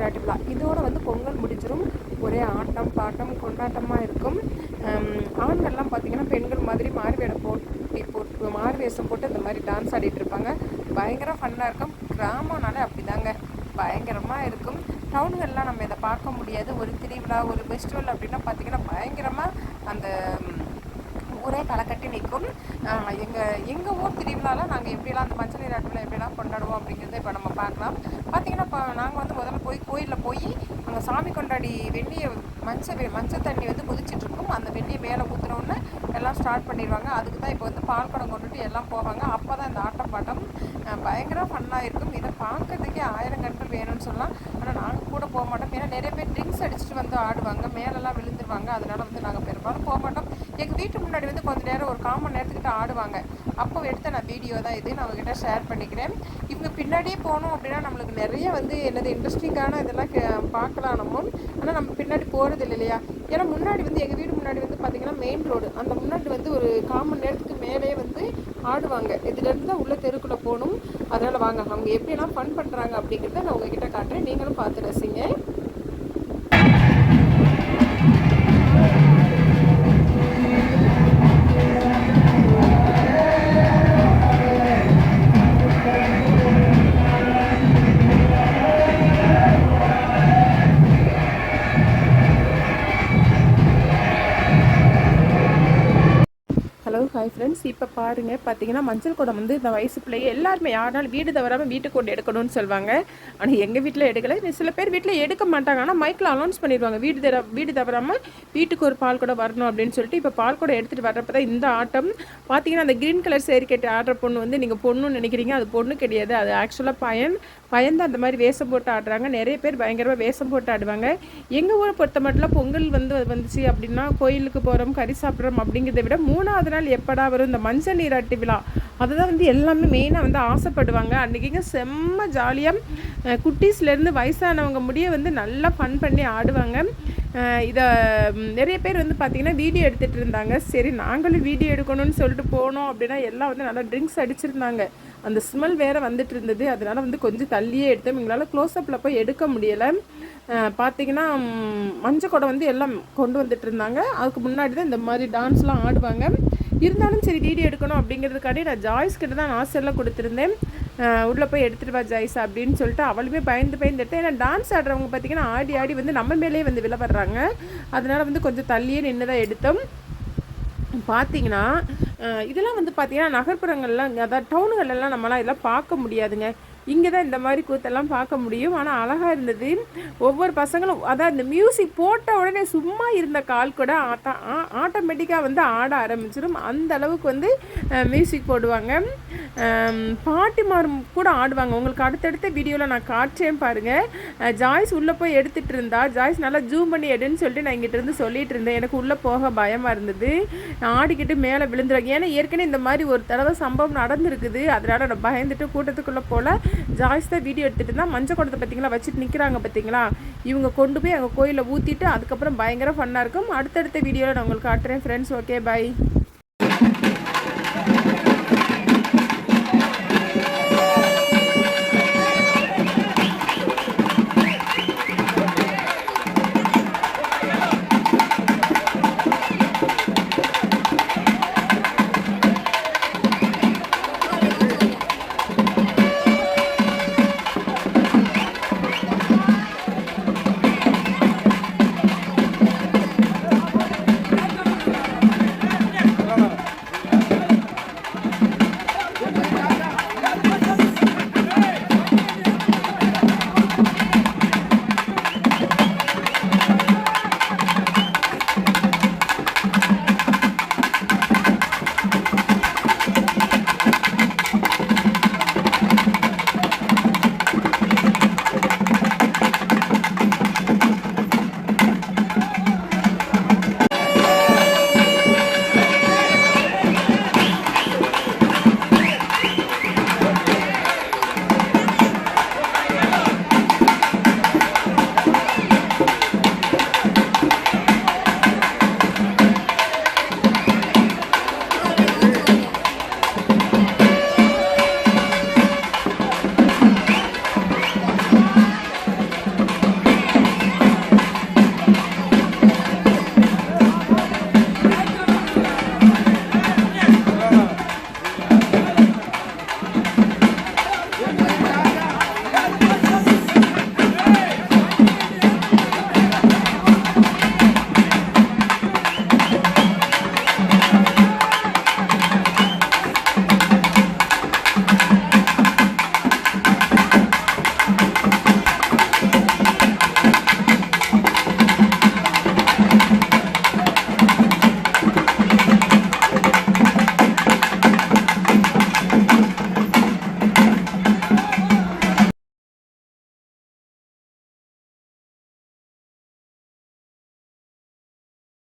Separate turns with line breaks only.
நீராட்டு விழா. இதோட வந்து பொங்கல் முடிஞ்சிடும். ஒரே ஆட்டம் பாட்டம் கொண்டாட்டமாக இருக்கும். ஆண்கள்லாம் பார்த்திங்கன்னா பெண்கள் மாதிரி மாறு வேஷம் போட்டு இந்த மாதிரி டான்ஸ் ஆடிட்டு இருப்பாங்க. பயங்கர ஃபன்னாக இருக்கும். கிராமம்னாலே அப்படி தாங்க, பயங்கரமாக இருக்கும். டவுன்கள்லாம் நம்ம இதை பார்க்க முடியாது. ஒரு திருவிழா ஒரு ஃபெஸ்டிவல் அப்படின்னா பார்த்திங்கன்னா பயங்கரமாக அந்த ஊரே களை கட்டி நிற்கும். எங்கள் ஊர் திருவிழாவில் நாங்கள் எப்படிலாம் அந்த மஞ்சள் நீராட்டில் எப்படிலாம் கொண்டாடுவோம் அப்படிங்கிறத இப்போ நம்ம பார்க்கலாம். பார்த்திங்கன்னா இப்போ நாங்கள் வந்து முதல்ல கோயிலில் போய் அங்கே சாமி கொண்டாடி வெந்நியை மஞ்சள் தண்ணி வந்து கொதிச்சிட்ருக்கும். அந்த வெந்நியை மேலே ஊற்றுனோன்னு எல்லாம் ஸ்டார்ட் பண்ணிடுவாங்க. அதுக்கு தான் இப்போ வந்து பால் குடம் கொண்டுட்டு எல்லாம் போவாங்க. அப்போ தான் இந்த ஆட்டம் பாட்டம் பயங்கர ஃபன்னாக இருக்கும். இதை பார்க்கறதுக்கே 1000 கண்கள் வேணும்னு சொல்லலாம். ஆனால் நாங்கள் கூட போக மாட்டோம். ஏன்னா நிறைய பேர் ட்ரிங்க்ஸ் அடிச்சுட்டு வந்து ஆடுவாங்க, மேலெல்லாம் விழுந்துருவாங்க. அதனால் வந்து நாங்கள் பெரும்பாலும் போக மாட்டோம். எங்கள் வீட்டு முன்னாடி வந்து கொஞ்சம் நேரம் ஒரு 1/4 மணி நேரத்துக்கிட்ட ஆடுவாங்க. அப்போ எடுத்த நான் வீடியோ தான் இது, நான் உங்ககிட்ட ஷேர் பண்ணிக்கிறேன். இவங்க பின்னாடியே போனோம் அப்படின்னா நம்மளுக்கு நிறைய வந்து என்னது இன்ட்ரெஸ்டிங்கான இதெல்லாம் பார்க்கலாம் நம்ம. ஆனால் நம்ம பின்னாடி போகிறது இல்லையா? ஏன்னா முன்னாடி வந்து எங்கள் வீடு முன்னாடி வந்து பார்த்திங்கன்னா மெயின் ரோடு. அந்த முன்னாடி வந்து ஒரு 1/4 மணி நேரத்துக்கு மேலே வந்து ஆடுவாங்க. இதுலேருந்து தான் உள்ள தெருக்குள்ளே போகணும். அதனால் வாங்க அவங்க எப்படியெல்லாம் ஃபன் பண்ணுறாங்க அப்படிங்கிறத நான் உங்ககிட்ட காட்டுறேன். நீங்களும் பார்த்து ரசிங்க. ஹலோ ஹாய் ஃப்ரெண்ட்ஸ், இப்போ பாருங்கள் பார்த்தீங்கன்னா மஞ்சள் குடம் வந்து இந்த வயசு பிள்ளைங்க எல்லாருமே யாருனாலும் வீடு தவறாமல் வீட்டுக்கு கொண்டு எடுக்கணும்னு சொல்லுவாங்க. ஆனால் எங்கள் வீட்டில் எடுக்கலை. சில பேர் வீட்டில் எடுக்க மாட்டாங்க. ஆனால் மைக்கில் அனௌன்ஸ் பண்ணிடுவாங்க வீடு தவறாமல் வீட்டுக்கு ஒரு பால் குடம் வரணும் அப்படின்னு சொல்லிட்டு. இப்போ பால் குடம் எடுத்துகிட்டு வர்றப்ப தான் இந்த ஆட்டம் பார்த்தீங்கன்னா அந்த க்ரீன் கலர் சேரி கட்டி ஆடுற பொண்ணு வந்து நீங்கள் பொண்ணுன்னு நினைக்கிறீங்க. அது பொண்ணு கிடையாது, அது ஆக்சுவலாக பயந்து அந்த மாதிரி வேஷம் போட்டு ஆடுறாங்க. நிறைய பேர் பயங்கரமாக வேஷம் போட்டு ஆடுவாங்க. எங்கள் ஊரை பொறுத்த மட்டும் பொங்கல் வந்துச்சு அப்படின்னா கோயிலுக்கு போகிறோம், கறி சாப்பிட்றோம் அப்படிங்கிறத விட 3வது நாள் எப்படா வரும் இந்த மஞ்சள் நீராட்டு விழா, அதுதான் வந்து எல்லாமே மெயினாக வந்து ஆசைப்படுவாங்க. அன்றைக்கிங்க செம்ம ஜாலியாக குட்டீஸ்லேருந்து வயசானவங்க முடிய வந்து நல்லா ஃபன் பண்ணி ஆடுவாங்க. இதை நிறைய பேர் வந்து பார்த்திங்கன்னா வீடியோ எடுத்துகிட்டு இருந்தாங்க. சரி நாங்களும் வீடியோ எடுக்கணும்னு சொல்லிட்டு போனோம் அப்படின்னா எல்லாம் வந்து நல்லா ட்ரிங்க்ஸ் அடிச்சிருந்தாங்க. அந்த ஸ்மெல் வேறு வந்துட்டு இருந்தது. அதனால் வந்து கொஞ்சம் தள்ளியே எடுத்தோம். எங்களால் க்ளோஸ்அப்பில் போய் எடுக்க முடியலை. பார்த்திங்கன்னா மஞ்சள் குடம் வந்து எல்லாம் கொண்டு வந்துட்டு இருந்தாங்க. அதுக்கு முன்னாடி தான் இந்த மாதிரி டான்ஸ்லாம் ஆடுவாங்க. இருந்தாலும் சரி வீடியோ எடுக்கணும் அப்படிங்கிறதுக்காண்டி நான் ஜாய்ஸ் கிட்ட தான் ஆசையெல்லாம் கொடுத்துருந்தேன். உள்ளே போய் எடுத்துகிட்டு வா ஜாய்ஸ் அப்படின்னு சொல்லிட்டு. அவளுமே பயந்து எடுத்தேன். ஏன்னா டான்ஸ் ஆடுறவங்க பார்த்திங்கன்னா ஆடி வந்து நம்ம மேலேயே வந்து விழப்படுறாங்க. அதனால் வந்து கொஞ்சம் தள்ளியே நின்று தான் எடுத்தோம். பார்த்திங்கன்னா இதெல்லாம் வந்து பார்த்திங்கன்னா நகர்ப்புறங்கள்லாம் அதாவது டவுனுகள்லாம் நம்மளாம் இதெல்லாம் பார்க்க முடியாதுங்க. இங்கே தான் இந்த மாதிரி கூத்தெல்லாம் பார்க்க முடியும். ஆனால் அழகாக இருந்தது. ஒவ்வொரு பசங்களும் அதான் இந்த மியூசிக் போட்ட உடனே சும்மா இருந்த கால் கூட ஆட்டோமேட்டிக்காக வந்து ஆட ஆரம்பிச்சிடும். அந்த அளவுக்கு வந்து மியூசிக் போடுவாங்க. பாட்டிமாரும் கூட ஆடுவாங்க. உங்களுக்கு அடுத்தடுத்த வீடியோவில் நான் காட்டுறேன் பாருங்கள். ஜாய்ஸ் உள்ளே போய் எடுத்துகிட்டு இருந்தா. ஜாய்ஸ் நல்லா ஜூம் பண்ணி எடுன்னு சொல்லிட்டு நான் இங்கிட்ட இருந்து சொல்லிட்டு இருந்தேன். எனக்கு உள்ளே போக பயமாக இருந்தது. ஆடிக்கிட்டு மேலே விழுந்துருவாங்க. ஏன்னா ஏற்கனவே இந்த மாதிரி ஒரு தடவை சம்பவம் நடந்துருக்குது. அதனால் நான் பயந்துட்டு கூட்டத்துக்குள்ளே போல் ஜாய்ஸ் தான் வீடியோ எடுத்துகிட்டு இருந்தால். மஞ்சள் குடத்தை பார்த்தீங்களா வச்சுட்டு நிற்கிறாங்க பார்த்தீங்களா. இவங்க கொண்டு போய் அங்கே கோயிலில் ஊற்றிட்டு அதுக்கப்புறம் பயங்கர ஃபன்னாக இருக்கும். அடுத்தடுத்த வீடியோவில் நான் உங்களுக்கு காட்டுறேன் ஃப்ரெண்ட்ஸ். Okay, by.